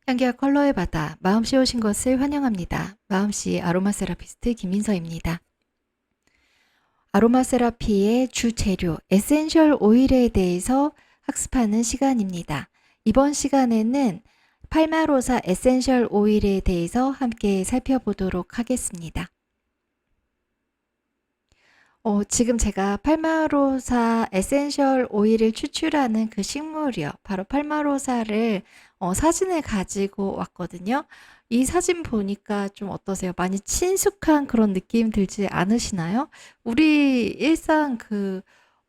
향기와 컬러의 바다, 마음씨 오신 것을 환영합니다. 마음씨 아로마 세라피스트 김민서입니다. 아로마 세라피의 주 재료, 에센셜 오일에 대해서 학습하는 시간입니다. 이번 시간에는 팔마로사 에센셜 오일에 대해서 함께 살펴보도록 하겠습니다. 지금 제가 팔마로사 에센셜 오일을 추출하는 그 식물이요. 바로 팔마로사를 사진을 가지고 왔거든요. 이 사진 보니까 좀 어떠세요? 많이 친숙한 그런 느낌 들지 않으시나요? 우리 일상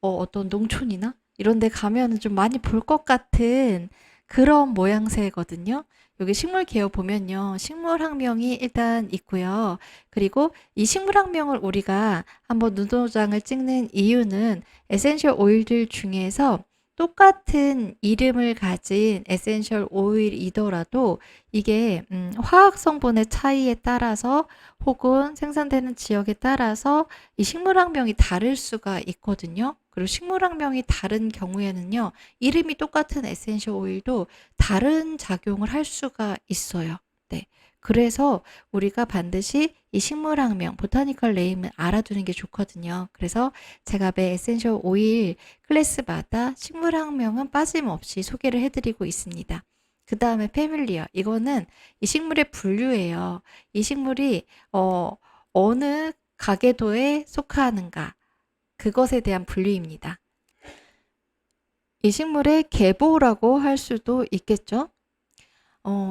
어떤 농촌이나 이런 데 가면은 좀 많이 볼 것 같은 그런 모양새거든요. 여기 식물 개요 보면요. 식물학명이 일단 있고요. 그리고 이 식물학명을 우리가 한번 눈도장을 찍는 이유는 에센셜 오일들 중에서 똑같은 이름을 가진 에센셜 오일이더라도 이게 화학 성분의 차이에 따라서 혹은 생산되는 지역에 따라서 이 식물학명이 다를 수가 있거든요. 그리고 식물학명이 다른 경우에는요. 이름이 똑같은 에센셜 오일도 다른 작용을 할 수가 있어요. 네. 그래서 우리가 반드시 이 식물학명, 보타니컬 네임을 알아두는 게 좋거든요. 그래서 제가 매 에센셜 오일 클래스마다 식물학명은 빠짐없이 소개를 해드리고 있습니다. 그 다음에 패밀리어. 이거는 이 식물의 분류예요. 이 식물이 어느 가계도에 속하는가. 그것에 대한 분류입니다. 이 식물의 계보라고 할 수도 있겠죠.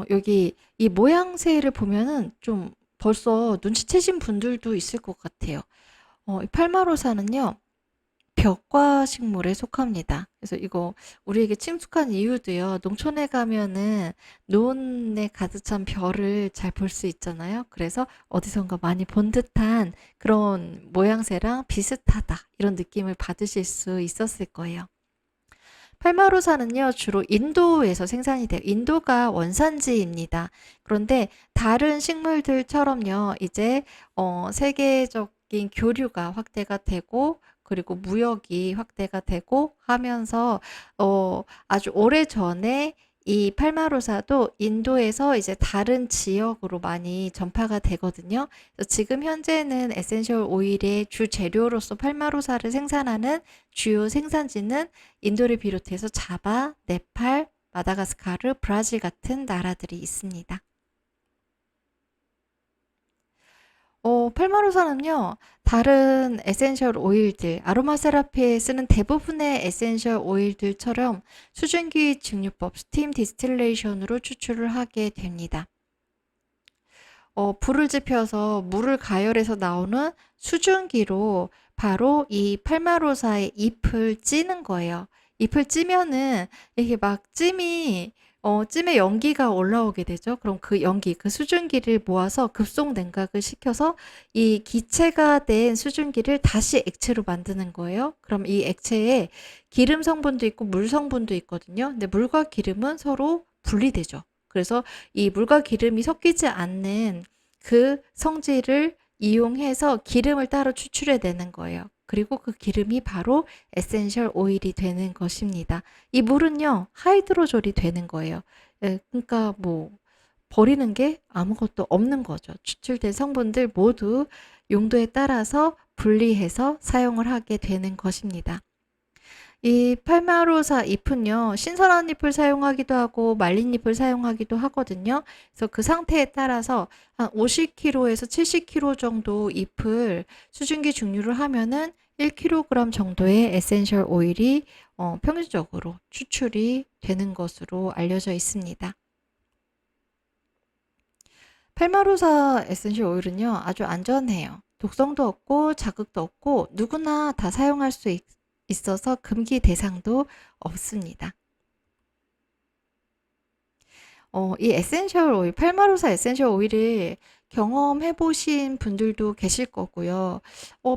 여기 이 모양새를 보면은 좀 벌써 눈치채신 분들도 있을 것 같아요. 이 팔마로사는요, 벽과 식물에 속합니다. 그래서 이거 우리에게 친숙한 이유도요. 농촌에 가면은 노은에 가득 찬 별을 잘 볼 수 있잖아요. 그래서 어디선가 많이 본 듯한 그런 모양새랑 비슷하다. 이런 느낌을 받으실 수 있었을 거예요. 팔마로사는요, 주로 인도에서 생산이 돼요. 인도가 원산지입니다. 그런데 다른 식물들처럼요, 이제, 세계적인 교류가 확대가 되고, 그리고 무역이 확대가 되고 하면서, 아주 오래 전에 이 팔마로사도 인도에서 이제 다른 지역으로 많이 전파가 되거든요. 그래서 지금 현재는 에센셜 오일의 주 재료로서 팔마로사를 생산하는 주요 생산지는 인도를 비롯해서 자바, 네팔, 마다가스카르, 브라질 같은 나라들이 있습니다. 팔마로사는요, 다른 에센셜 오일들, 아로마 세라피에 쓰는 대부분의 에센셜 오일들처럼 수증기 증류법, 스팀 디스틸레이션으로 추출을 하게 됩니다. 불을 지펴서 물을 가열해서 나오는 수증기로 바로 이 팔마로사의 잎을 찌는 거예요. 잎을 찌면은 이게 막 찜에 연기가 올라오게 되죠. 그럼 그 연기, 그 수증기를 모아서 급속 냉각을 시켜서 이 기체가 된 수증기를 다시 액체로 만드는 거예요. 그럼 이 액체에 기름 성분도 있고 물 성분도 있거든요. 근데 물과 기름은 서로 분리되죠. 그래서 이 물과 기름이 섞이지 않는 그 성질을 이용해서 기름을 따로 추출해내는 거예요. 그리고 그 기름이 바로 에센셜 오일이 되는 것입니다. 이 물은요, 하이드로졸이 되는 거예요. 그러니까 뭐 버리는 게 아무것도 없는 거죠. 추출된 성분들 모두 용도에 따라서 분리해서 사용을 하게 되는 것입니다. 이 팔마로사 잎은요, 신선한 잎을 사용하기도 하고 말린 잎을 사용하기도 하거든요. 그래서 그 상태에 따라서 한 50kg에서 70kg 정도 잎을 수증기 증류를 하면은 1kg 정도의 에센셜 오일이 평균적으로 추출이 되는 것으로 알려져 있습니다. 팔마로사 에센셜 오일은요, 아주 안전해요. 독성도 없고 자극도 없고 누구나 다 사용할 수 있어서 금기 대상도 없습니다. 이 에센셜 오일, 팔마로사 에센셜 오일을 경험해 보신 분들도 계실 거고요.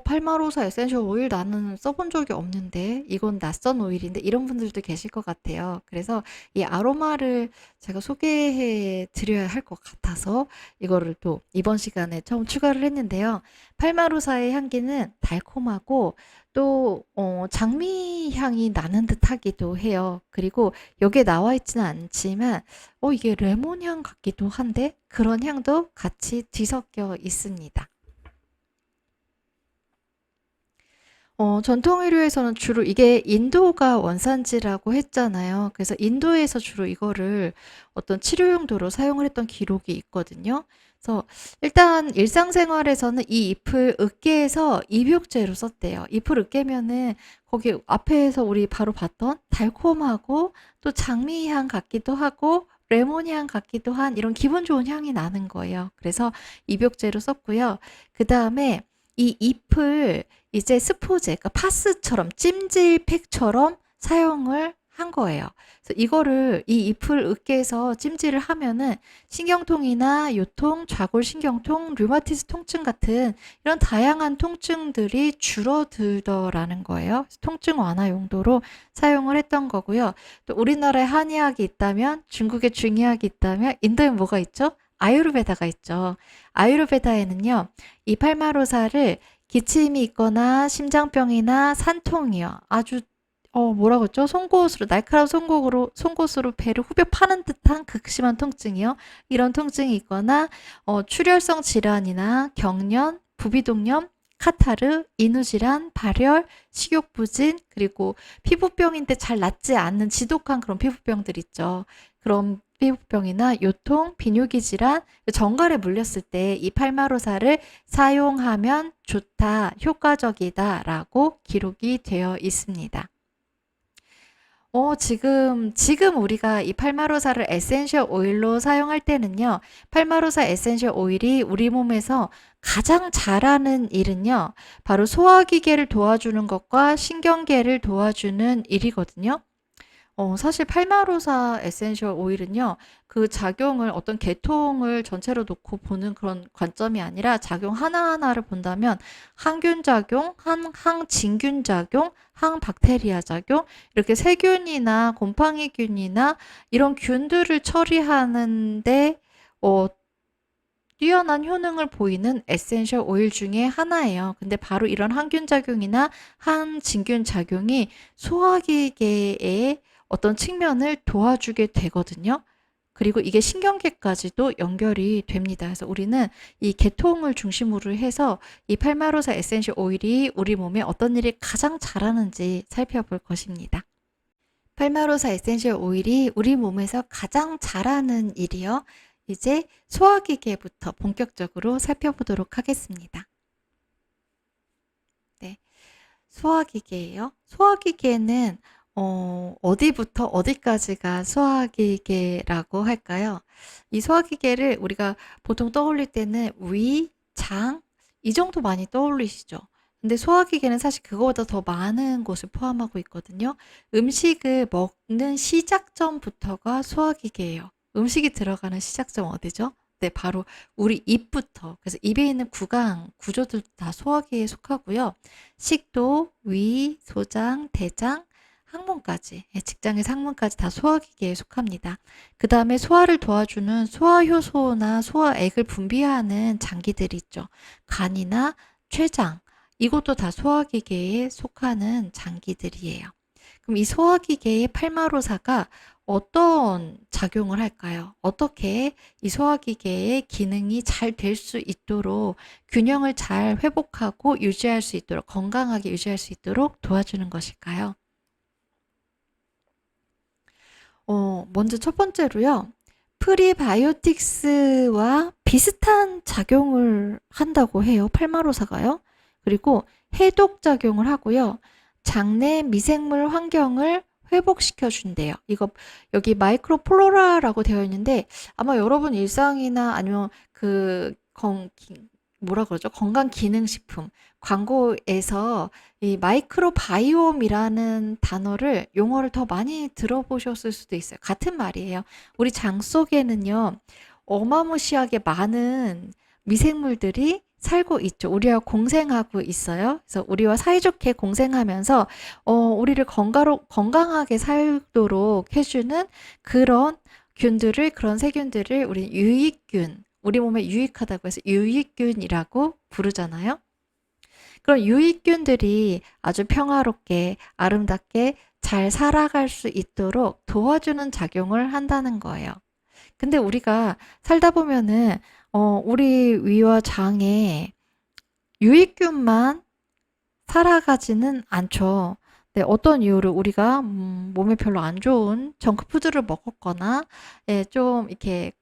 팔마로사 에센셜 오일 나는 써본 적이 없는데 이건 낯선 오일인데 이런 분들도 계실 것 같아요. 그래서 이 아로마를 제가 소개해 드려야 할 것 같아서 이거를 또 이번 시간에 처음 추가를 했는데요. 팔마로사의 향기는 달콤하고 또 장미 향이 나는 듯하기도 해요. 그리고 여기에 나와 있지는 않지만 이게 레몬 향 같기도 한데 그런 향도 같이 뒤섞여 있습니다. 전통 의류에서는 주로 이게 인도가 원산지라고 했잖아요. 그래서 인도에서 주로 이거를 어떤 치료 용도로 사용을 했던 기록이 있거든요. 그래서 일단 일상생활에서는 이 잎을 으깨서 입욕제로 썼대요. 잎을 으깨면은 거기 앞에서 우리 바로 봤던 달콤하고 또 장미향 같기도 하고 레몬향 같기도 한 이런 기분 좋은 향이 나는 거예요. 그래서 입욕제로 썼고요. 그 다음에 이 잎을 이제 스포제, 그러니까 파스처럼 찜질팩처럼 사용을 한 거예요. 그래서 이거를 이 잎을 으깨서 찜질을 하면은 신경통이나 요통, 좌골신경통, 류마티스 통증 같은 이런 다양한 통증들이 줄어들더라는 거예요. 통증 완화 용도로 사용을 했던 거고요. 또 우리나라에 한의학이 있다면, 중국에 중의학이 있다면, 인도에 뭐가 있죠? 아유르베다가 있죠. 아유르베다에는요, 이 팔마로사를 기침이 있거나 심장병이나 산통이요. 아주 뭐라고 했죠? 송곳으로 날카로운 송곳으로 배를 후벼 파는 듯한 극심한 통증이요. 이런 통증이 있거나 출혈성 질환이나 경련, 부비동염, 카타르, 인후질환, 발열, 식욕부진, 그리고 피부병인데 잘 낫지 않는 지독한 그런 피부병들 있죠. 그런 피부병이나 요통, 비뇨기 질환, 정갈에 물렸을 때 이 팔마로사를 사용하면 좋다, 효과적이다라고 기록이 되어 있습니다. 지금 우리가 이 팔마로사를 에센셜 오일로 사용할 때는요, 팔마로사 에센셜 오일이 우리 몸에서 가장 잘하는 일은요, 바로 소화기계를 도와주는 것과 신경계를 도와주는 일이거든요. 사실 팔마로사 에센셜 오일은요, 그 작용을 어떤 계통을 전체로 놓고 보는 그런 관점이 아니라 작용 하나하나를 본다면 항균 작용, 항진균 작용, 항박테리아 작용, 이렇게 세균이나 곰팡이균이나 이런 균들을 처리하는데 어, 뛰어난 효능을 보이는 에센셜 오일 중에 하나예요. 근데 바로 이런 항균 작용이나 항진균 작용이 소화기계의 어떤 측면을 도와주게 되거든요. 그리고 이게 신경계까지도 연결이 됩니다. 그래서 우리는 이 계통을 중심으로 해서 이 팔마로사 에센셜 오일이 우리 몸에 어떤 일을 가장 잘하는지 살펴볼 것입니다. 팔마로사 에센셜 오일이 우리 몸에서 가장 잘하는 일이요. 이제 소화기계부터 본격적으로 살펴보도록 하겠습니다. 네, 소화기계예요. 소화기계는 어디부터 어디까지가 소화기계라고 할까요? 이 소화기계를 우리가 보통 떠올릴 때는 위, 장, 이 정도 많이 떠올리시죠? 근데 소화기계는 사실 그거보다 더 많은 곳을 포함하고 있거든요. 음식을 먹는 시작점부터가 소화기계예요. 음식이 들어가는 시작점 어디죠? 네, 바로 우리 입부터. 그래서 입에 있는 구강, 구조들도 다 소화기에 속하고요. 식도, 위, 소장, 대장, 항문까지, 직장에서 항문까지 다 소화기계에 속합니다. 그 다음에 소화를 도와주는 소화효소나 소화액을 분비하는 장기들이 있죠. 간이나 췌장, 이것도 다 소화기계에 속하는 장기들이에요. 그럼 이 소화기계의 팔마로사가 어떤 작용을 할까요? 어떻게 이 소화기계의 기능이 잘 될 수 있도록 균형을 잘 회복하고 유지할 수 있도록 건강하게 유지할 수 있도록 도와주는 것일까요? 먼저 첫 번째로요. 프리바이오틱스와 비슷한 작용을 한다고 해요. 팔마로사가요. 그리고 해독 작용을 하고요. 장내 미생물 환경을 회복시켜 준대요. 이거 여기 마이크로플로라라고 되어 있는데 아마 여러분 일상이나 아니면 뭐라 그러죠? 건강기능식품 광고에서 이 마이크로바이옴이라는 단어를 용어를 더 많이 들어보셨을 수도 있어요. 같은 말이에요. 우리 장 속에는요, 어마무시하게 많은 미생물들이 살고 있죠. 우리와 공생하고 있어요. 그래서 우리와 사이좋게 공생하면서 우리를 건강하게 살도록 해주는 그런 그런 세균들을 우리 유익균, 우리 몸에 유익하다고 해서 유익균이라고 부르잖아요. 그런 유익균들이 아주 평화롭게 아름답게 잘 살아갈 수 있도록 도와주는 작용을 한다는 거예요. 근데 우리가 살다 보면은 우리 위와 장에 유익균만 살아가지는 않죠. 네, 어떤 이유로 우리가 몸에 별로 안 좋은 정크푸드를 먹었거나, 예, 좀 이렇게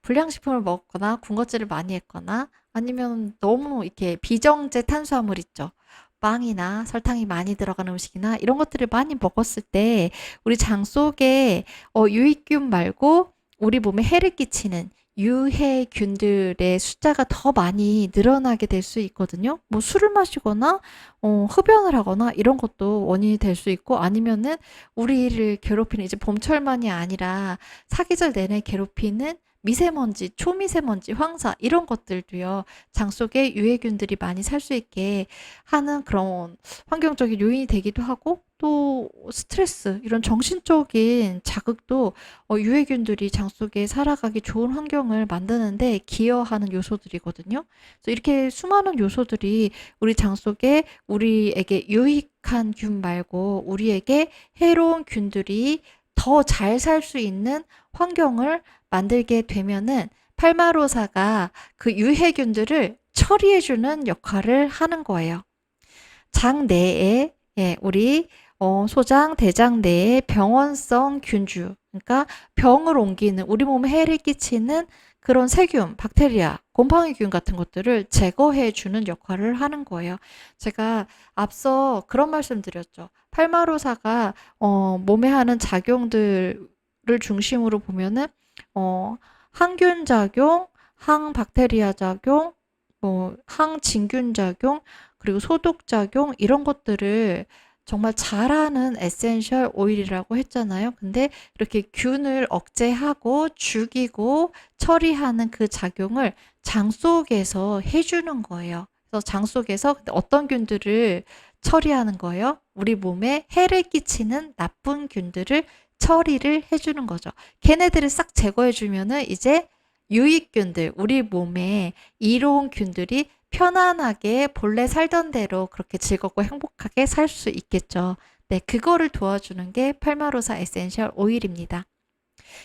불량식품을 먹거나 군것질을 많이 했거나 아니면 너무 이렇게 비정제 탄수화물 있죠. 빵이나 설탕이 많이 들어간 음식이나 이런 것들을 많이 먹었을 때 우리 장 속에 유익균 말고 우리 몸에 해를 끼치는 유해균들의 숫자가 더 많이 늘어나게 될 수 있거든요. 뭐 술을 마시거나 흡연을 하거나 이런 것도 원인이 될 수 있고 아니면은 우리를 괴롭히는 이제 봄철만이 아니라 사계절 내내 괴롭히는 미세먼지, 초미세먼지, 황사 이런 것들도요. 장 속에 유해균들이 많이 살 수 있게 하는 그런 환경적인 요인이 되기도 하고 또 스트레스 이런 정신적인 자극도 유해균들이 장 속에 살아가기 좋은 환경을 만드는데 기여하는 요소들이거든요. 그래서 이렇게 수많은 요소들이 우리 장 속에 우리에게 유익한 균 말고 우리에게 해로운 균들이 더 잘 살 수 있는 환경을 만들게 되면은 팔마로사가 그 유해균들을 처리해주는 역할을 하는 거예요. 장 내에 예, 우리 소장, 대장 내에 병원성 균주, 그러니까 병을 옮기는 우리 몸에 해를 끼치는 그런 세균, 박테리아, 곰팡이균 같은 것들을 제거해 주는 역할을 하는 거예요. 제가 앞서 그런 말씀 드렸죠. 팔마로사가 몸에 하는 작용들을 중심으로 보면은 항균 작용, 항박테리아 작용, 항진균 작용, 그리고 소독 작용 이런 것들을 정말 잘하는 에센셜 오일이라고 했잖아요. 근데 이렇게 균을 억제하고 죽이고 처리하는 그 작용을 장 속에서 해주는 거예요. 그래서 장 속에서 어떤 균들을 처리하는 거예요? 우리 몸에 해를 끼치는 나쁜 균들을 처리를 해주는 거죠. 걔네들을 싹 제거해주면은 이제 유익균들, 우리 몸에 이로운 균들이 편안하게 본래 살던 대로 그렇게 즐겁고 행복하게 살 수 있겠죠. 네, 그거를 도와주는 게 팔마로사 에센셜 오일입니다.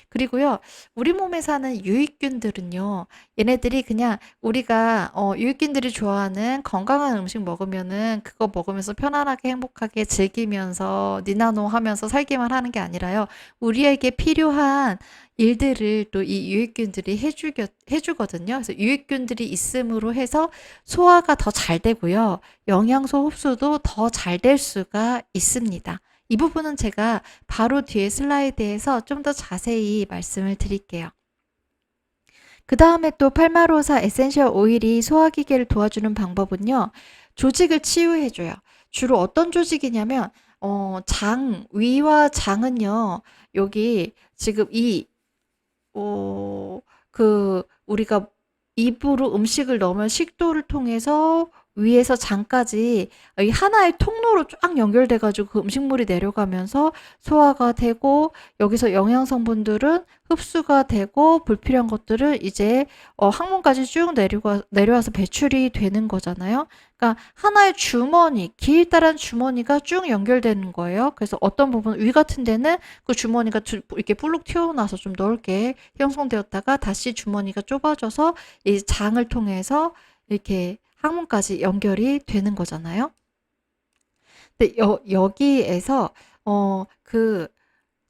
그리고요, 우리 몸에 사는 유익균들은요, 얘네들이 그냥 우리가 유익균들이 좋아하는 건강한 음식 먹으면은 그거 먹으면서 편안하게 행복하게 즐기면서 니나노 하면서 살기만 하는 게 아니라요, 우리에게 필요한 일들을 또 이 유익균들이 해주거든요. 그래서 유익균들이 있음으로 해서 소화가 더 잘 되고요, 영양소 흡수도 더 잘 될 수가 있습니다. 이 부분은 제가 바로 뒤에 슬라이드에서 좀 더 자세히 말씀을 드릴게요. 그 다음에 또 팔마로사 에센셜 오일이 소화기계를 도와주는 방법은요. 조직을 치유해줘요. 주로 어떤 조직이냐면 위와 장은요. 여기 지금 우리가 입으로 음식을 넣으면 식도를 통해서 위에서 장까지 이 하나의 통로로 쫙 연결돼 가지고 그 음식물이 내려가면서 소화가 되고 여기서 영양 성분들은 흡수가 되고 불필요한 것들은 이제 항문까지 쭉 내려와서 배출이 되는 거잖아요. 그러니까 하나의 주머니, 길다란 주머니가 쭉 연결되는 거예요. 그래서 어떤 부분 위 같은 데는 그 주머니가 이렇게 불룩 튀어나와서 좀 넓게 형성되었다가 다시 주머니가 좁아져서 이 장을 통해서 이렇게 항문까지 연결이 되는 거잖아요. 근데 여기에서 그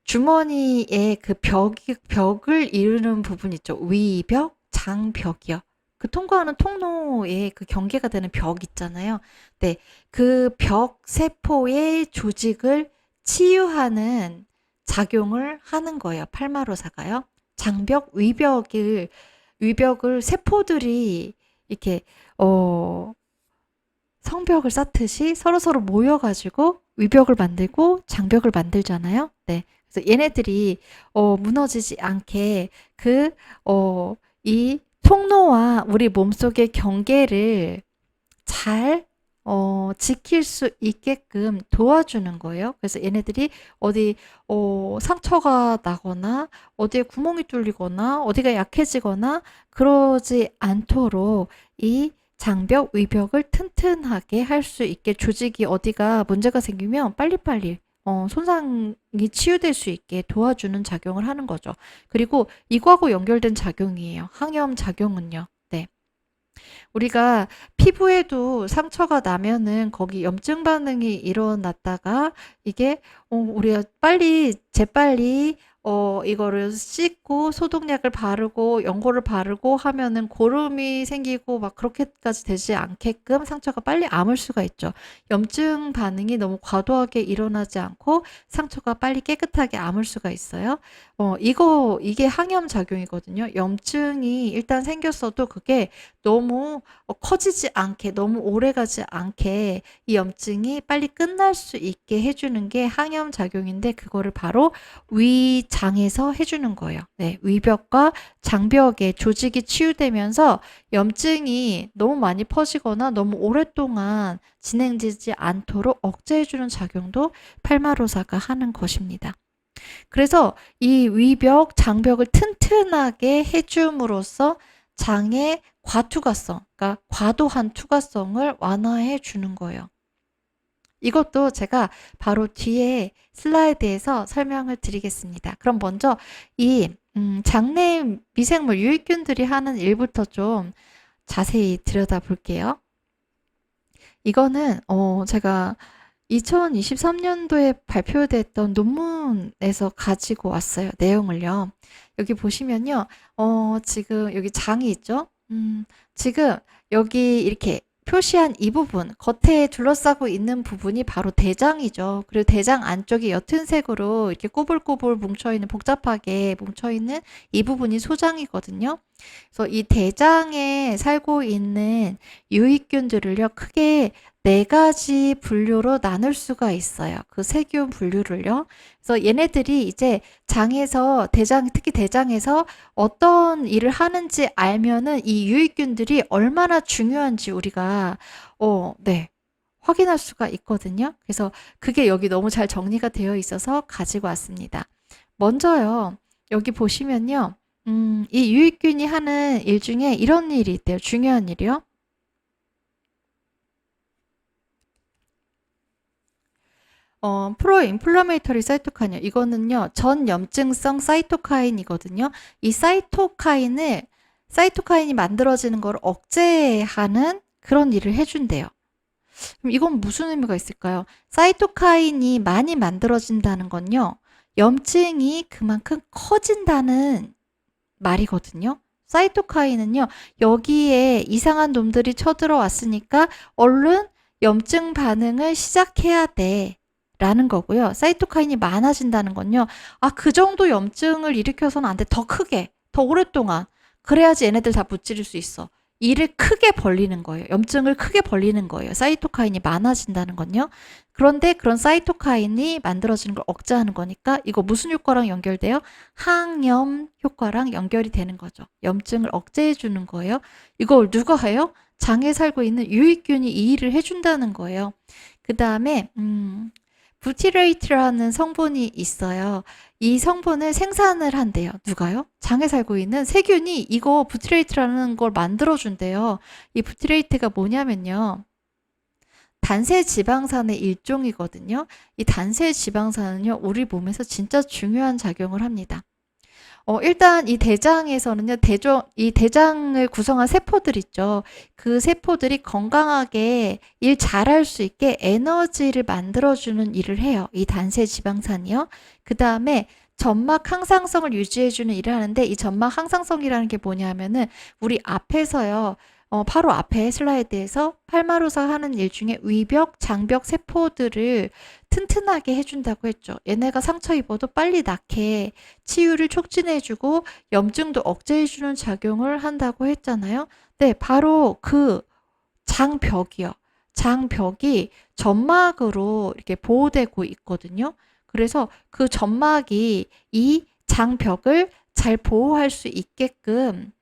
주머니의 그 벽을 이루는 부분 있죠. 위벽, 장벽이요. 그 통과하는 통로에 그 경계가 되는 벽 있잖아요. 네, 그 벽 세포의 조직을 치유하는 작용을 하는 거예요. 팔마로사가요. 장벽, 위벽을 세포들이 이렇게 성벽을 쌓듯이 서로서로 모여가지고 위벽을 만들고 장벽을 만들잖아요. 네. 그래서 얘네들이 무너지지 않게 이 통로와 우리 몸속의 경계를 잘 지킬 수 있게끔 도와주는 거예요. 그래서 얘네들이 어디 상처가 나거나 어디에 구멍이 뚫리거나 어디가 약해지거나 그러지 않도록 이 장벽, 위벽을 튼튼하게 할 수 있게 조직이 어디가 문제가 생기면 빨리빨리 손상이 치유될 수 있게 도와주는 작용을 하는 거죠. 그리고 이거하고 연결된 작용이에요. 항염 작용은요. 네. 우리가 피부에도 상처가 나면은 거기 염증 반응이 일어났다가 이게 우리가 재빨리 이거를 씻고 소독약을 바르고 연고를 바르고 하면은 고름이 생기고 막 그렇게까지 되지 않게끔 상처가 빨리 아물 수가 있죠. 염증 반응이 너무 과도하게 일어나지 않고 상처가 빨리 깨끗하게 아물 수가 있어요. 이게 항염 작용이거든요. 염증이 일단 생겼어도 그게 너무 커지지 않게, 너무 오래 가지 않게 이 염증이 빨리 끝날 수 있게 해주는 게 항염 작용인데 그거를 바로 위장에서 해주는 거예요. 네, 위벽과 장벽에 조직이 치유되면서 염증이 너무 많이 퍼지거나 너무 오랫동안 진행되지 않도록 억제해주는 작용도 팔마로사가 하는 것입니다. 그래서 이 위벽, 장벽을 튼튼하게 해줌으로써 장의 과투과성, 그러니까 과도한 투과성을 완화해 주는 거예요. 이것도 제가 바로 뒤에 슬라이드에서 설명을 드리겠습니다. 그럼 먼저 이 장내 미생물 유익균들이 하는 일부터 좀 자세히 들여다볼게요. 이거는 제가 2023년도에 발표됐던 논문에서 가지고 왔어요. 내용을요. 여기 보시면요. 지금 여기 장이 있죠? 지금 여기 이렇게 표시한 이 부분, 겉에 둘러싸고 있는 부분이 바로 대장이죠. 그리고 대장 안쪽이 옅은 색으로 이렇게 꼬불꼬불 뭉쳐있는, 복잡하게 뭉쳐있는 이 부분이 소장이거든요. 그래서 이 대장에 살고 있는 유익균들을요, 크게 4가지 분류로 나눌 수가 있어요. 그 세균 분류를요. 그래서 얘네들이 이제 특히 대장에서 어떤 일을 하는지 알면은 이 유익균들이 얼마나 중요한지 우리가, 네, 확인할 수가 있거든요. 그래서 그게 여기 너무 잘 정리가 되어 있어서 가지고 왔습니다. 먼저요, 여기 보시면요, 이 유익균이 하는 일 중에 이런 일이 있대요. 중요한 일이요. 프로인플라메이터리 사이토카인이요. 이거는요, 전염증성 사이토카인이거든요. 이 사이토카인이 만들어지는 걸 억제하는 그런 일을 해준대요. 그럼 이건 무슨 의미가 있을까요? 사이토카인이 많이 만들어진다는 건요, 염증이 그만큼 커진다는 말이거든요. 사이토카인은요, 여기에 이상한 놈들이 쳐들어왔으니까 얼른 염증 반응을 시작해야 돼. 라는 거고요. 사이토카인이 많아진다는 건요. 그 정도 염증을 일으켜서는 안 돼. 더 크게, 더 오랫동안. 그래야지 얘네들 다 무찌를 수 있어. 일을 크게 벌리는 거예요. 염증을 크게 벌리는 거예요. 사이토카인이 많아진다는 건요. 그런데 그런 사이토카인이 만들어지는 걸 억제하는 거니까 이거 무슨 효과랑 연결돼요? 항염 효과랑 연결이 되는 거죠. 염증을 억제해 주는 거예요. 이걸 누가 해요? 장에 살고 있는 유익균이 이 일을 해준다는 거예요. 그 다음에 부티레이트라는 성분이 있어요. 이 성분을 생산을 한대요. 누가요? 장에 살고 있는 세균이 이거 부티레이트라는 걸 만들어준대요. 이 부티레이트가 뭐냐면요. 단세 지방산의 일종이거든요. 이 단세 지방산은요, 우리 몸에서 진짜 중요한 작용을 합니다. 일단 이 대장에서는요, 이 대장을 구성한 세포들 있죠. 그 세포들이 건강하게 일 잘할 수 있게 에너지를 만들어주는 일을 해요. 이 단세 지방산이요. 그 다음에 점막 항상성을 유지해주는 일을 하는데 이 점막 항상성이라는 게 뭐냐면은 우리 앞에서요. 바로 앞에 슬라이드에서 팔마로사 하는 일 중에 위벽, 장벽 세포들을 튼튼하게 해준다고 했죠. 얘네가 상처 입어도 빨리 낫게 치유를 촉진해주고 염증도 억제해주는 작용을 한다고 했잖아요. 네, 바로 그 장벽이요. 장벽이 점막으로 이렇게 보호되고 있거든요. 그래서 그 점막이 이 장벽을 잘 보호할 수 있게끔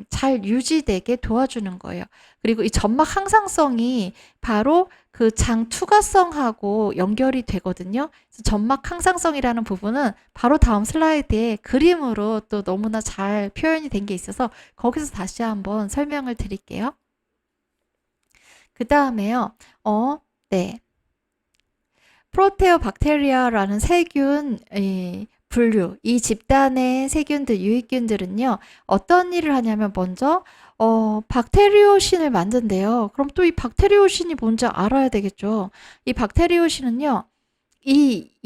잘 유지되게 도와주는 거예요. 그리고 이 점막 항상성이 바로 그 장 투과성하고 연결이 되거든요. 그래서 점막 항상성이라는 부분은 바로 다음 슬라이드에 그림으로 또 너무나 잘 표현이 된 게 있어서 거기서 다시 한번 설명을 드릴게요. 그 다음에요. 네. 프로테오박테리아라는 세균 분류, 이 집단의 세균들, 유익균들은요, 어떤 일을 하냐면 먼저 박테리오신을 만든대요. 그럼 또 이 박테리오신이 뭔지 알아야 되겠죠. 이 박테리오신은요,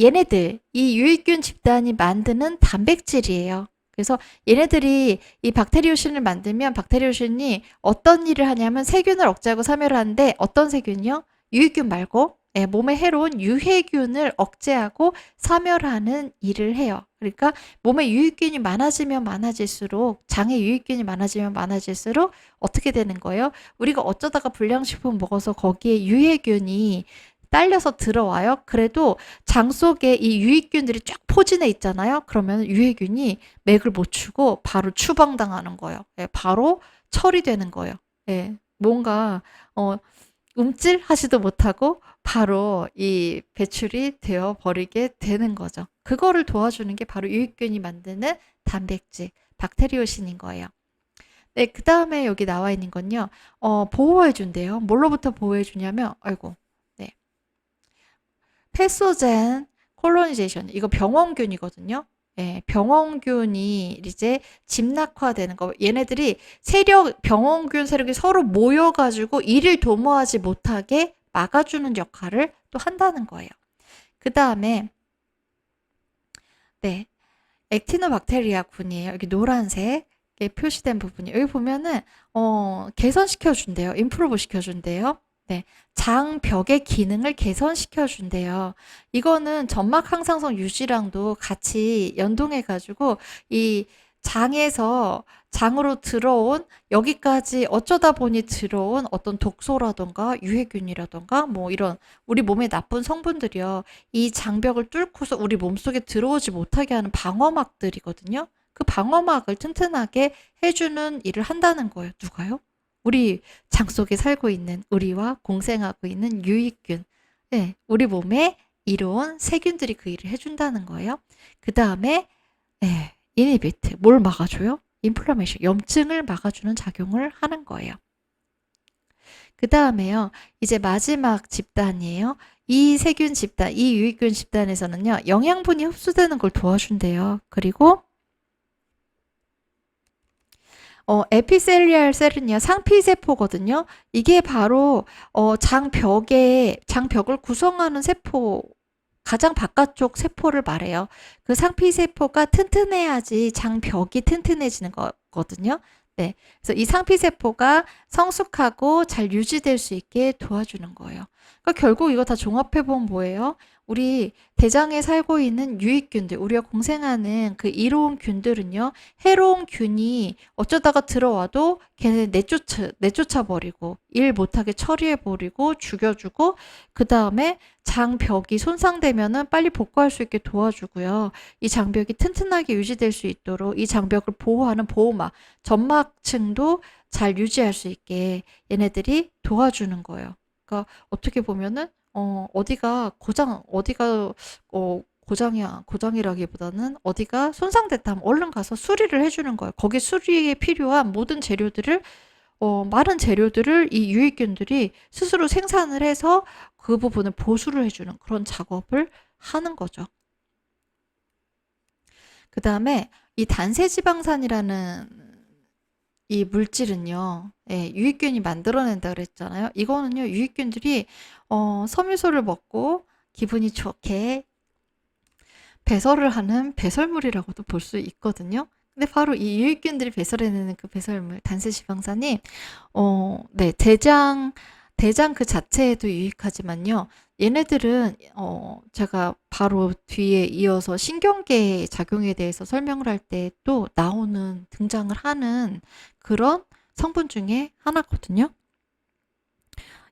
얘네들, 이 유익균 집단이 만드는 단백질이에요. 그래서 얘네들이 이 박테리오신을 만들면 박테리오신이 어떤 일을 하냐면 세균을 억제하고 사멸을 하는데 어떤 세균이요? 유익균 말고 몸에 해로운 유해균을 억제하고 사멸하는 일을 해요. 그러니까 몸에 유익균이 많아지면 많아질수록 장에 유익균이 많아지면 많아질수록 어떻게 되는 거예요? 우리가 어쩌다가 불량식품 먹어서 거기에 유해균이 딸려서 들어와요. 그래도 장 속에 이 유익균들이 쫙 포진해 있잖아요. 그러면 유해균이 맥을 못 추고 바로 추방당하는 거예요. 예, 바로 처리되는 거예요. 예, 뭔가 움찔하지도 못하고 바로 이 배출이 되어 버리게 되는 거죠. 그거를 도와주는 게 바로 유익균이 만드는 단백질, 박테리오신인 거예요. 네, 그 다음에 여기 나와 있는 건요, 보호해준대요. 뭘로부터 보호해주냐면, 아이고, 네. 패소젠 콜로니제이션, 이거 병원균이거든요. 예, 병원균이 이제 집락화되는 거. 얘네들이 병원균 세력이 서로 모여가지고 일을 도모하지 못하게 막아주는 역할을 또 한다는 거예요. 그 다음에, 네, 액티노박테리아 군이에요. 여기 노란색에 표시된 부분이. 여기 보면은, 개선시켜준대요. 임프로브 시켜준대요. 네, 장벽의 기능을 개선시켜준대요. 이거는 점막 항상성 유지랑도 같이 연동해가지고 이 장으로 들어온 여기까지 어쩌다 보니 들어온 어떤 독소라던가 유해균이라던가 뭐 이런 우리 몸에 나쁜 성분들이요. 이 장벽을 뚫고서 우리 몸속에 들어오지 못하게 하는 방어막들이거든요. 그 방어막을 튼튼하게 해주는 일을 한다는 거예요. 누가요? 우리 장 속에 살고 있는 우리와 공생하고 있는 유익균. 네, 우리 몸에 이로운 세균들이 그 일을 해준다는 거예요. 그 다음에 이니비트 뭘 막아줘요? 인플라메이션 염증을 막아주는 작용을 하는 거예요. 그 다음에요. 이제 마지막 집단이에요. 이 세균 집단, 이 유익균 집단에서는요. 영양분이 흡수되는 걸 도와준대요. 그리고 에피셀리알 셀은요, 상피세포거든요. 이게 바로, 장벽을 구성하는 세포, 가장 바깥쪽 세포를 말해요. 그 상피세포가 튼튼해야지 장벽이 튼튼해지는 거거든요. 네. 그래서 이 상피세포가 성숙하고 잘 유지될 수 있게 도와주는 거예요. 그러니까 결국 이거 다 종합해보면 뭐예요? 우리 대장에 살고 있는 유익균들, 우리가 공생하는 그 이로운 균들은요, 해로운 균이 어쩌다가 들어와도 걔네 내쫓아 버리고, 일 못하게 처리해 버리고, 죽여주고, 그 다음에 장벽이 손상되면은 빨리 복구할 수 있게 도와주고요. 이 장벽이 튼튼하게 유지될 수 있도록 이 장벽을 보호하는 보호막, 점막층도 잘 유지할 수 있게 얘네들이 도와주는 거예요. 그러니까 어떻게 보면은 고장이라기보다는 어디가 손상됐다면 얼른 가서 수리를 해주는 거예요. 거기 수리에 필요한 모든 재료들을, 많은 재료들을 이 유익균들이 스스로 생산을 해서 그 부분을 보수를 해주는 그런 작업을 하는 거죠. 그 다음에 이 단세지방산이라는 이 물질은요, 유익균이 만들어낸다 그랬잖아요. 이거는요, 유익균들이 섬유소를 먹고 기분이 좋게 배설을 하는 배설물이라고도 볼 수 있거든요. 근데 바로 이 유익균들이 배설해내는 그 배설물, 단세지방산이, 네, 대장 그 자체에도 유익하지만요. 얘네들은, 제가 바로 뒤에 이어서 신경계 작용에 대해서 설명을 할 때 또 등장을 하는 그런 성분 중에 하나거든요.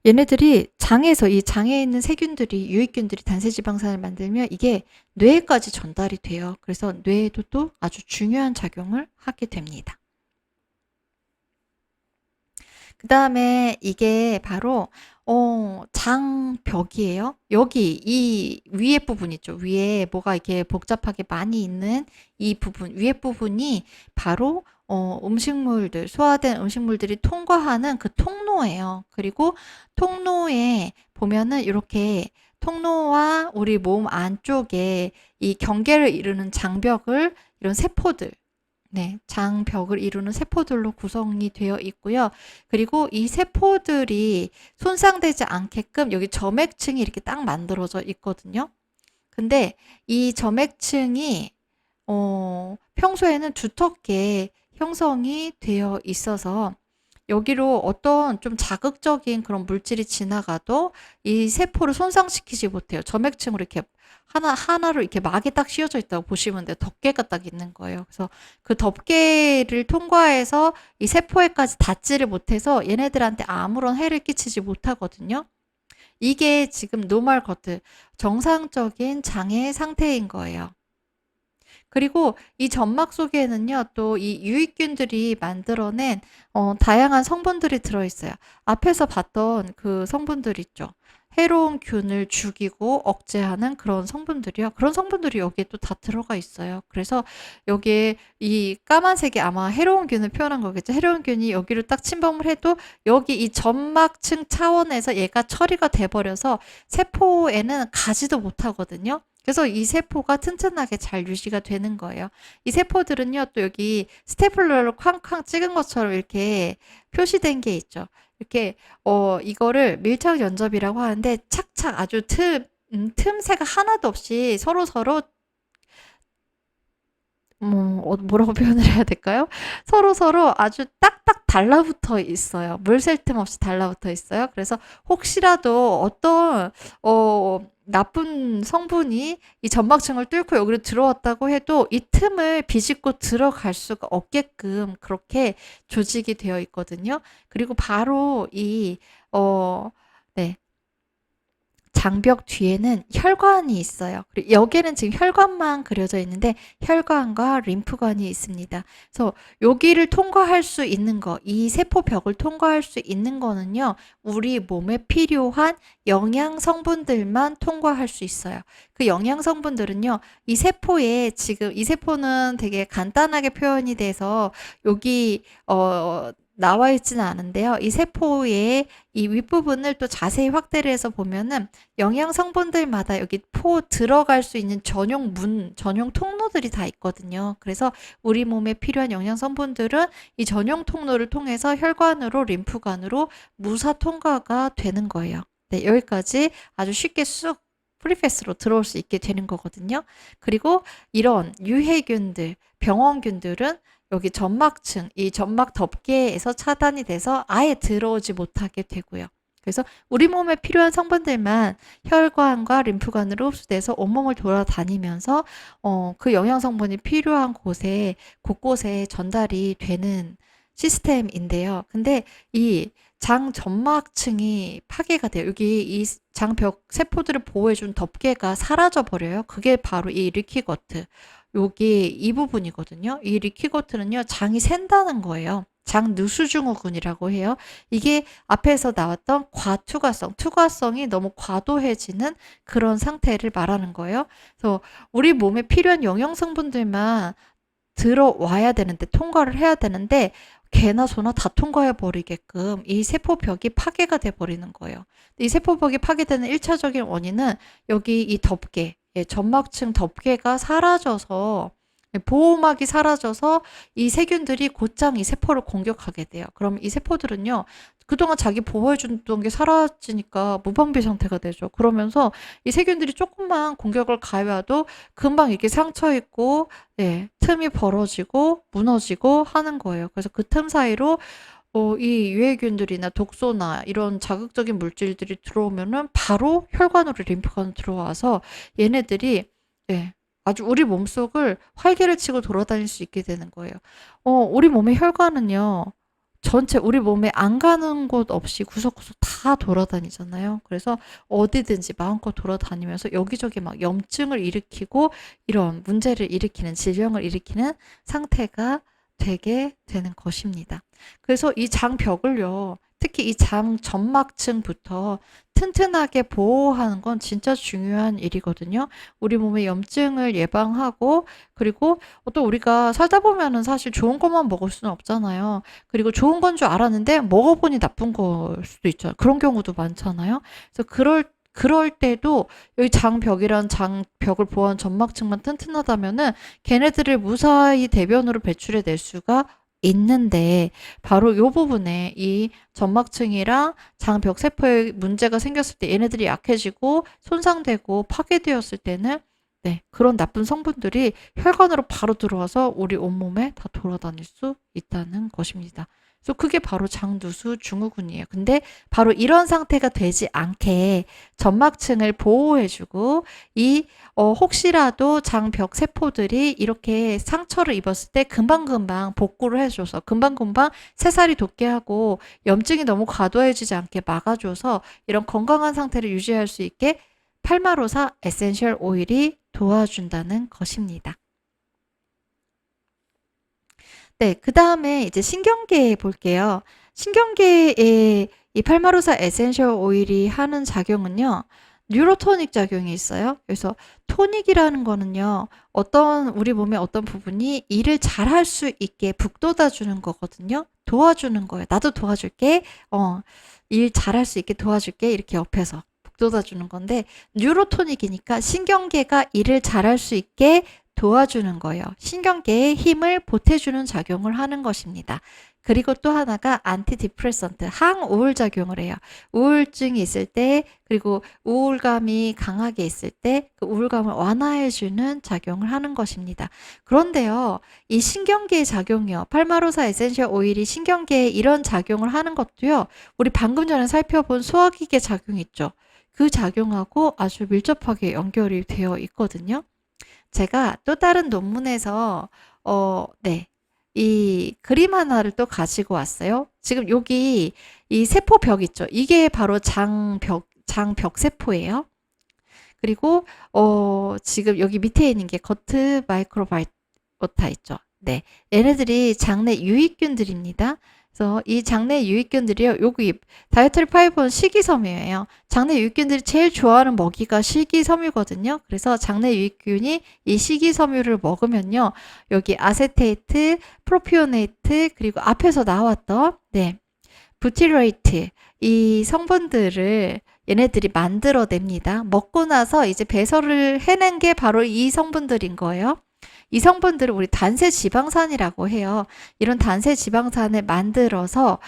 얘네들이 이 장에 있는 유익균들이 단세지방산을 만들면 이게 뇌에까지 전달이 돼요. 그래서 뇌에도 또 아주 중요한 작용을 하게 됩니다. 그 다음에 이게 바로 장벽이에요. 여기 이 위에 부분 있죠. 위에 뭐가 이렇게 복잡하게 많이 있는 이 부분, 위에 부분이 바로 음식물들, 소화된 음식물들이 통과하는 그 통로예요. 그리고 통로에 보면은 이렇게 통로와 우리 몸 안쪽에 이 경계를 이루는 장벽을 이런 세포들, 네, 장벽을 이루는 세포들로 구성이 되어 있고요. 그리고 이 세포들이 손상되지 않게끔 여기 점액층이 이렇게 딱 만들어져 있거든요. 근데 이 점액층이 평소에는 두텁게 형성이 되어 있어서 여기로 어떤 좀 자극적인 그런 물질이 지나가도 이 세포를 손상시키지 못해요. 점액층으로 이렇게 하나로 이렇게 막이 딱 씌워져 있다고 보시면 돼요. 덮개가 딱 있는 거예요. 그래서 그 덮개를 통과해서 이 세포에까지 닿지를 못해서 얘네들한테 아무런 해를 끼치지 못하거든요. 이게 지금 노멀 커트, 정상적인 장의 상태인 거예요. 그리고 이 점막 속에는요, 또 이 유익균들이 만들어낸 다양한 성분들이 들어있어요. 앞에서 봤던 그 성분들 있죠. 해로운 균을 죽이고 억제하는 그런 성분들이요. 그런 성분들이 여기에 또 다 들어가 있어요. 그래서 여기에 이 까만색이 아마 해로운 균을 표현한 거겠죠. 해로운 균이 여기를 딱 침범을 해도 여기 이 점막층 차원에서 얘가 처리가 돼버려서 세포에는 가지도 못하거든요. 그래서 이 세포가 튼튼하게 잘 유지가 되는 거예요. 이 세포들은요, 또 여기 스테플러로 쾅쾅 찍은 것처럼 이렇게 표시된 게 있죠. 이렇게, 이거를 밀착 연접이라고 하는데 착착 아주 틈새가 하나도 없이 서로서로 뭐라고 표현을 해야 될까요? 서로서로 아주 딱딱 달라붙어 있어요. 물 셀 틈 없이 달라붙어 있어요. 그래서 혹시라도 어떤, 나쁜 성분이 이 점막층을 뚫고 여기로 들어왔다고 해도 이 틈을 비집고 들어갈 수가 없게끔 그렇게 조직이 되어 있거든요. 그리고 바로 네. 장벽 뒤에는 혈관이 있어요. 그리고 여기는 지금 혈관만 그려져 있는데 혈관과 림프관이 있습니다. 그래서 여기를 통과할 수 있는 거, 이 세포벽을 통과할 수 있는 거는요, 우리 몸에 필요한 영양 성분들만 통과할 수 있어요. 그 영양 성분들은요, 이 세포에 지금 이 세포는 되게 간단하게 표현이 돼서 여기 나와 있지는 않은데요. 이 세포의 이 윗부분을 또 자세히 확대를 해서 보면은 영양 성분들마다 여기 들어갈 수 있는 전용 통로들이 다 있거든요. 그래서 우리 몸에 필요한 영양 성분들은 이 전용 통로를 통해서 혈관으로 림프관으로 무사 통과가 되는 거예요. 네, 여기까지 아주 쉽게 쑥 프리패스로 들어올 수 있게 되는 거거든요. 그리고 이런 유해균들, 병원균들은 여기 점막층, 이 점막 덮개에서 차단이 돼서 아예 들어오지 못하게 되고요. 그래서 우리 몸에 필요한 성분들만 혈관과 림프관으로 흡수돼서 온몸을 돌아다니면서 그 영양 성분이 필요한 곳곳에 전달이 되는 시스템인데요. 근데 이 장 점막층이 파괴가 돼요. 여기 이 장벽 세포들을 보호해준 덮개가 사라져 버려요. 그게 바로 이 리퀴거트. 여기 이 부분이거든요. 이 리퀴거트는요, 장이 샌다는 거예요. 장 누수증후군이라고 해요. 이게 앞에서 나왔던 투과성이 너무 과도해지는 그런 상태를 말하는 거예요. 그래서 우리 몸에 필요한 영양 성분들만 들어와야 되는데, 통과를 해야 되는데, 개나 소나 다 통과해 버리게끔 이 세포벽이 파괴가 돼 버리는 거예요. 이 세포벽이 파괴되는 1차적인 원인은 여기 이 덮개, 점막층 덮개가 사라져서, 보호막이 사라져서 이 세균들이 곧장 이 세포를 공격하게 돼요. 그럼 이 세포들은요, 그동안 자기 보호해주던 게 사라지니까 무방비 상태가 되죠. 그러면서 이 세균들이 조금만 공격을 가해와도 금방 이렇게 상처 있고, 틈이 벌어지고 무너지고 하는 거예요. 그래서 그 틈 사이로 이 유해균들이나 독소나 이런 자극적인 물질들이 들어오면은 바로 혈관으로 림프관으로 들어와서 얘네들이 아주 우리 몸속을 활개를 치고 돌아다닐 수 있게 되는 거예요. 우리 몸의 혈관은요, 전체 우리 몸에 안 가는 곳 없이 구석구석 다 돌아다니잖아요. 그래서 어디든지 마음껏 돌아다니면서 여기저기 막 염증을 일으키고 이런 문제를 일으키는, 질병을 일으키는 상태가 되게 되는 것입니다. 그래서 이 장벽을요, 특히 이 장 점막층부터 튼튼하게 보호하는 건 진짜 중요한 일이거든요. 우리 몸의 염증을 예방하고, 그리고 또 우리가 살다 보면은 사실 좋은 것만 먹을 수는 없잖아요. 그리고 좋은 건 줄 알았는데 먹어보니 나쁜 걸 수도 있죠. 그런 경우도 많잖아요. 그래서 그럴 때도 여기 장벽이란 장벽을 보호한 점막층만 튼튼하다면은 걔네들을 무사히 대변으로 배출해낼 수가 있는데, 바로 요 부분에 이 점막층이랑 장벽 세포에 문제가 생겼을 때 얘네들이 약해지고 손상되고 파괴되었을 때는, 네, 그런 나쁜 성분들이 혈관으로 바로 들어와서 우리 온몸에 다 돌아다닐 수 있다는 것입니다. 그래서 그게 바로 장누수 증후군이에요. 근데 바로 이런 상태가 되지 않게 점막층을 보호해주고, 혹시라도 장벽 세포들이 이렇게 상처를 입었을 때 금방금방 복구를 해줘서, 금방금방 새살이 돋게 하고, 염증이 너무 과도해지지 않게 막아줘서 이런 건강한 상태를 유지할 수 있게 팔마로사 에센셜 오일이 도와준다는 것입니다. 네, 그 다음에 이제 신경계에 볼게요. 신경계에 이 팔마로사 에센셜 오일이 하는 작용은요, 뉴로토닉 작용이 있어요. 그래서 토닉이라는 거는요, 우리 몸의 어떤 부분이 일을 잘할 수 있게 북돋아 주는 거거든요. 도와주는 거예요. 나도 도와줄게. 일 잘할 수 있게 도와줄게. 이렇게 옆에서 북돋아 주는 건데, 뉴로토닉이니까 신경계가 일을 잘할 수 있게 도와주는 거예요. 신경계에 힘을 보태주는 작용을 하는 것입니다. 그리고 또 하나가 안티디프레선트, 항우울 작용을 해요. 우울증이 있을 때, 그리고 우울감이 강하게 있을 때 그 우울감을 완화해주는 작용을 하는 것입니다. 그런데요, 이 신경계의 작용이요, 팔마로사 에센셜 오일이 신경계에 이런 작용을 하는 것도요, 우리 방금 전에 살펴본 소화기계 작용 있죠. 그 작용하고 아주 밀접하게 연결이 되어 있거든요. 제가 또 다른 논문에서 네, 이 그림 하나를 또 가지고 왔어요. 지금 여기 이 세포벽 있죠. 이게 바로 장벽 세포예요. 그리고 지금 여기 밑에 있는 게 거트 마이크로바이오타 있죠. 네, 얘네들이 장내 유익균들입니다. 그래서 이 장내 유익균들이요, 여기 다이어트리 파이버는 식이섬유예요. 장내 유익균들이 제일 좋아하는 먹이가 식이섬유거든요. 그래서 장내 유익균이 이 식이섬유를 먹으면요, 여기 아세테이트, 프로피오네이트, 그리고 앞에서 나왔던 부티레이트, 이 성분들을 얘네들이 만들어냅니다. 먹고 나서 이제 배설을 해낸 게 바로 이 성분들인 거예요. 이 성분들을 우리 단세 지방산이라고 해요. 이런 단세 지방산을 만들어서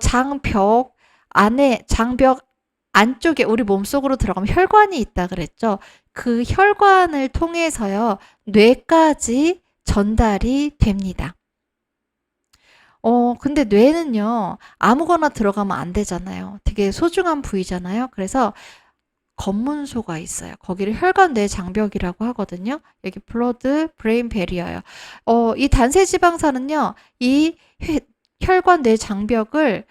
장벽 안쪽에 우리 몸속으로 들어가면 혈관이 있다 그랬죠. 그 혈관을 통해서요, 뇌까지 전달이 됩니다. 근데 뇌는요, 아무거나 들어가면 안 되잖아요. 되게 소중한 부위잖아요. 그래서 검문소가 있어요. 거기를 혈관 뇌 장벽이라고 하거든요. 여기 블러드 브레인 베리어요. 이 단세 지방산은요, 이 혈관 뇌 장벽을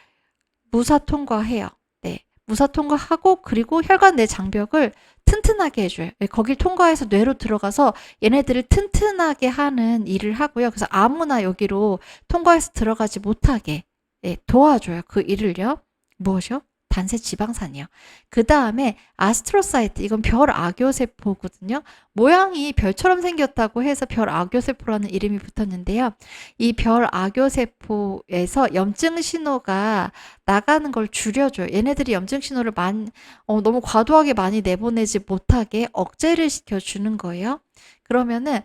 무사 통과해요. 네. 무사 통과하고, 그리고 혈관 뇌 장벽을 튼튼하게 해줘요. 거길 통과해서 뇌로 들어가서 얘네들을 튼튼하게 하는 일을 하고요. 그래서 아무나 여기로 통과해서 들어가지 못하게 도와줘요. 그 일을요. 무엇이요? 단세 지방산이요. 그 다음에 아스트로사이트, 이건 별 악교세포거든요. 모양이 별처럼 생겼다고 해서 별 악교세포라는 이름이 붙었는데요. 이 별 악교세포에서 염증 신호가 나가는 걸 줄여줘요. 얘네들이 염증 신호를 너무 과도하게 많이 내보내지 못하게 억제를 시켜주는 거예요. 그러면은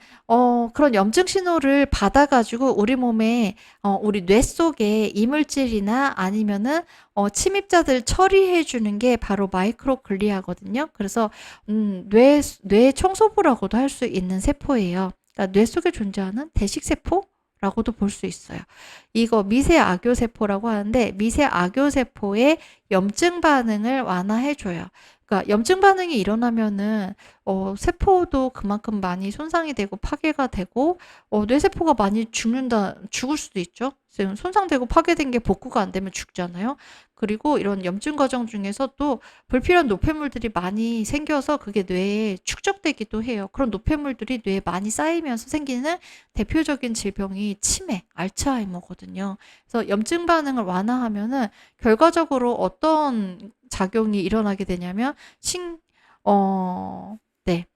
그런 염증 신호를 받아가지고 우리 몸에 우리 뇌 속에 이물질이나 아니면은 침입자들 처리해 주는 게 바로 마이크로글리아거든요. 그래서 뇌 청소부라고도 할 수 있는 세포예요. 그러니까 뇌 속에 존재하는 대식세포? 라고도 볼 수 있어요. 이거 미세 악교세포라고 하는데, 미세 악교세포의 염증 반응을 완화해줘요. 그러니까 염증 반응이 일어나면은 세포도 그만큼 많이 손상이 되고 파괴가 되고 뇌세포가 많이 죽을 수도 있죠. 지금 손상되고 파괴된 게 복구가 안 되면 죽잖아요. 그리고 이런 염증 과정 중에서 또 불필요한 노폐물들이 많이 생겨서 그게 뇌에 축적되기도 해요. 그런 노폐물들이 뇌에 많이 쌓이면서 생기는 대표적인 질병이 치매, 알츠하이머거든요. 그래서 염증 반응을 완화하면은 결과적으로 어떤 작용이 일어나게 되냐면 네.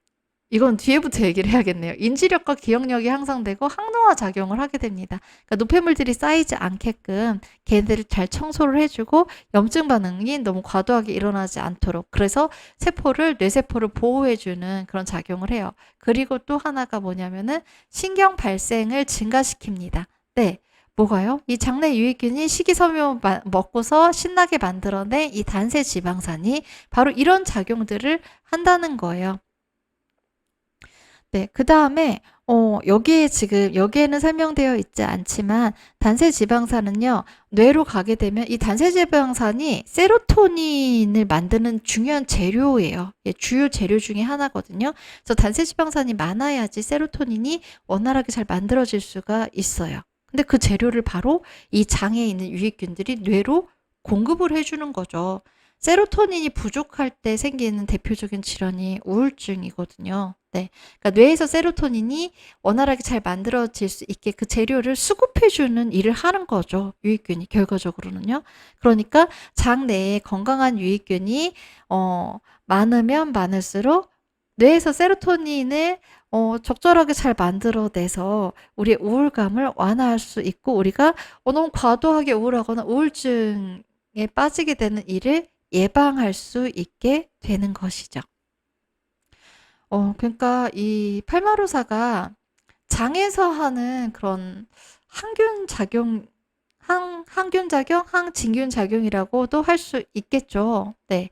이건 뒤에부터 얘기를 해야겠네요. 인지력과 기억력이 향상되고 항노화 작용을 하게 됩니다. 그러니까 노폐물들이 쌓이지 않게끔 걔네들을 잘 청소를 해주고 염증 반응이 너무 과도하게 일어나지 않도록 그래서 뇌세포를 보호해주는 그런 작용을 해요. 그리고 또 하나가 뭐냐면은 신경 발생을 증가시킵니다. 네. 뭐가요? 이 장내 유익균이 식이섬유 먹고서 신나게 만들어낸 이 단세 지방산이 바로 이런 작용들을 한다는 거예요. 네, 그 다음에, 여기에는 설명되어 있지 않지만, 단세지방산은요, 뇌로 가게 되면 이 단세지방산이 세로토닌을 만드는 중요한 재료예요. 예, 주요 재료 중에 하나거든요. 그래서 단세지방산이 많아야지 세로토닌이 원활하게 잘 만들어질 수가 있어요. 근데 그 재료를 바로 이 장에 있는 유익균들이 뇌로 공급을 해주는 거죠. 세로토닌이 부족할 때 생기는 대표적인 질환이 우울증이거든요. 네. 그러니까 뇌에서 세로토닌이 원활하게 잘 만들어질 수 있게 그 재료를 수급해주는 일을 하는 거죠. 유익균이 결과적으로는요. 그러니까 장 내에 건강한 유익균이 많으면 많을수록 뇌에서 세로토닌을 적절하게 잘 만들어내서 우리의 우울감을 완화할 수 있고 우리가 너무 과도하게 우울하거나 우울증에 빠지게 되는 일을 예방할 수 있게 되는 것이죠. 그러니까 이 팔마루사가 장에서 하는 그런 항균 작용, 항균 작용, 항진균 작용이라고도 할 수 있겠죠. 네.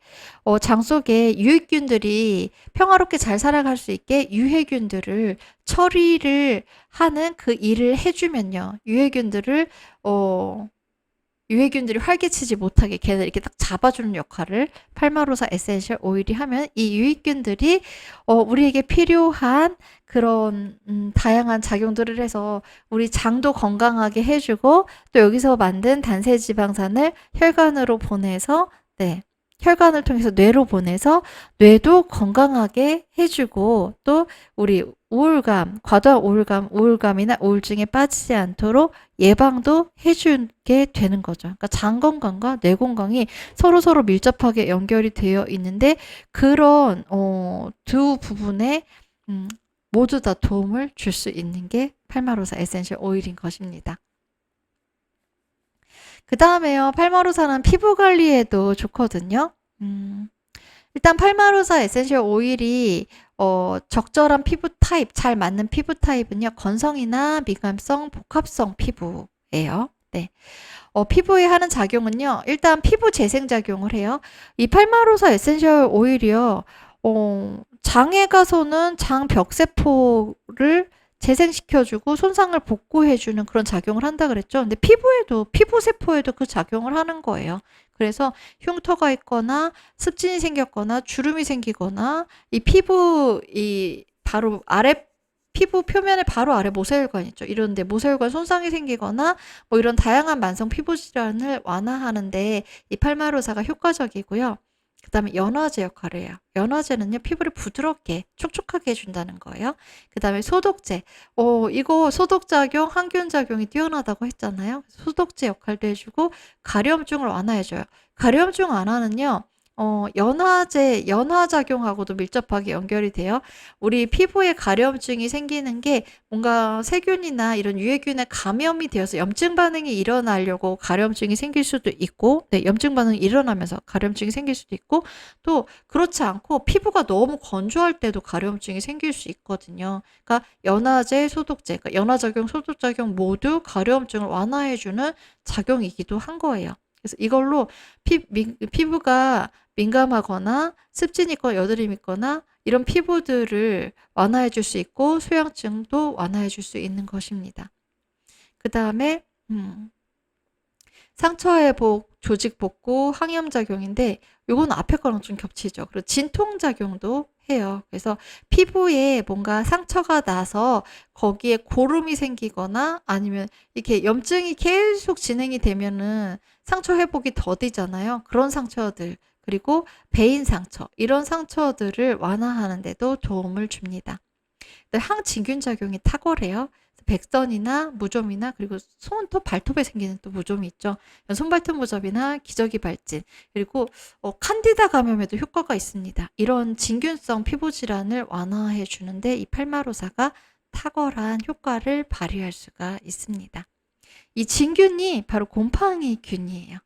장 속에 유익균들이 평화롭게 잘 살아갈 수 있게 유해균들을 처리를 하는 그 일을 해주면요. 유해균들이 활개치지 못하게 걔를 이렇게 딱 잡아주는 역할을 팔마로사 에센셜 오일이 하면 이 유익균들이 우리에게 필요한 그런 다양한 작용들을 해서 우리 장도 건강하게 해주고 또 여기서 만든 단세지방산을 혈관으로 보내서 네. 혈관을 통해서 뇌로 보내서 뇌도 건강하게 해주고 또 우리 과도한 우울감이나 우울증에 빠지지 않도록 예방도 해주게 되는 거죠. 그러니까 장 건강과 뇌 건강이 서로 밀접하게 연결이 되어 있는데 그런 두 부분에 모두 다 도움을 줄 수 있는 게 팔마로사 에센셜 오일인 것입니다. 그 다음에요. 팔마로사는 피부 관리에도 좋거든요. 일단 팔마로사 에센셜 오일이 적절한 피부 타입, 잘 맞는 피부 타입은요. 건성이나 미감성, 복합성 피부예요. 네. 피부에 하는 작용은요. 일단 피부 재생 작용을 해요. 이 팔마로사 에센셜 오일이요. 장에 가서는 장 벽세포를 재생시켜주고 손상을 복구해주는 그런 작용을 한다 그랬죠. 근데 피부세포에도 그 작용을 하는 거예요. 그래서 흉터가 있거나 습진이 생겼거나 주름이 생기거나 바로 아래 피부 표면의 바로 아래 모세혈관 있죠. 이런데 모세혈관 손상이 생기거나 뭐 이런 다양한 만성 피부 질환을 완화하는데 이 팔마로사가 효과적이고요. 그 다음에 연화제 역할을 해요. 연화제는요, 피부를 부드럽게, 촉촉하게 해준다는 거예요. 그 다음에 소독제. 이거 소독작용, 항균작용이 뛰어나다고 했잖아요. 소독제 역할도 해주고, 가려움증을 완화해줘요. 가려움증 완화는요, 연화작용하고도 밀접하게 연결이 돼요. 우리 피부에 가려움증이 생기는 게 뭔가 세균이나 이런 유해균에 감염이 되어서 염증 반응이 일어나려고 가려움증이 생길 수도 있고, 네, 염증 반응이 일어나면서 가려움증이 생길 수도 있고, 또 그렇지 않고 피부가 너무 건조할 때도 가려움증이 생길 수 있거든요. 그러니까 연화제, 소독제, 그러니까 연화작용, 소독작용 모두 가려움증을 완화해주는 작용이기도 한 거예요. 그래서 이걸로 피부가 민감하거나 습진 있거나 여드름 있거나 이런 피부들을 완화해 줄 수 있고 수양증도 완화해 줄 수 있는 것입니다. 그 다음에 상처 회복, 조직 복구, 항염작용인데 요건 앞에 거랑 좀 겹치죠. 그리고 진통작용도 해요. 그래서 피부에 뭔가 상처가 나서 거기에 고름이 생기거나 아니면 이렇게 염증이 계속 진행이 되면은 상처 회복이 더디잖아요. 그런 상처들, 그리고 베인 상처, 이런 상처들을 완화하는 데도 도움을 줍니다. 항진균 작용이 탁월해요. 백선이나 무좀이나 그리고 손톱 발톱에 생기는 또 무좀이 있죠. 손발톱 무좀이나 기저귀 발진, 그리고 칸디다 감염에도 효과가 있습니다. 이런 진균성 피부 질환을 완화해 주는데 이 팔마로사가 탁월한 효과를 발휘할 수가 있습니다. 이 진균이 바로 곰팡이균이에요.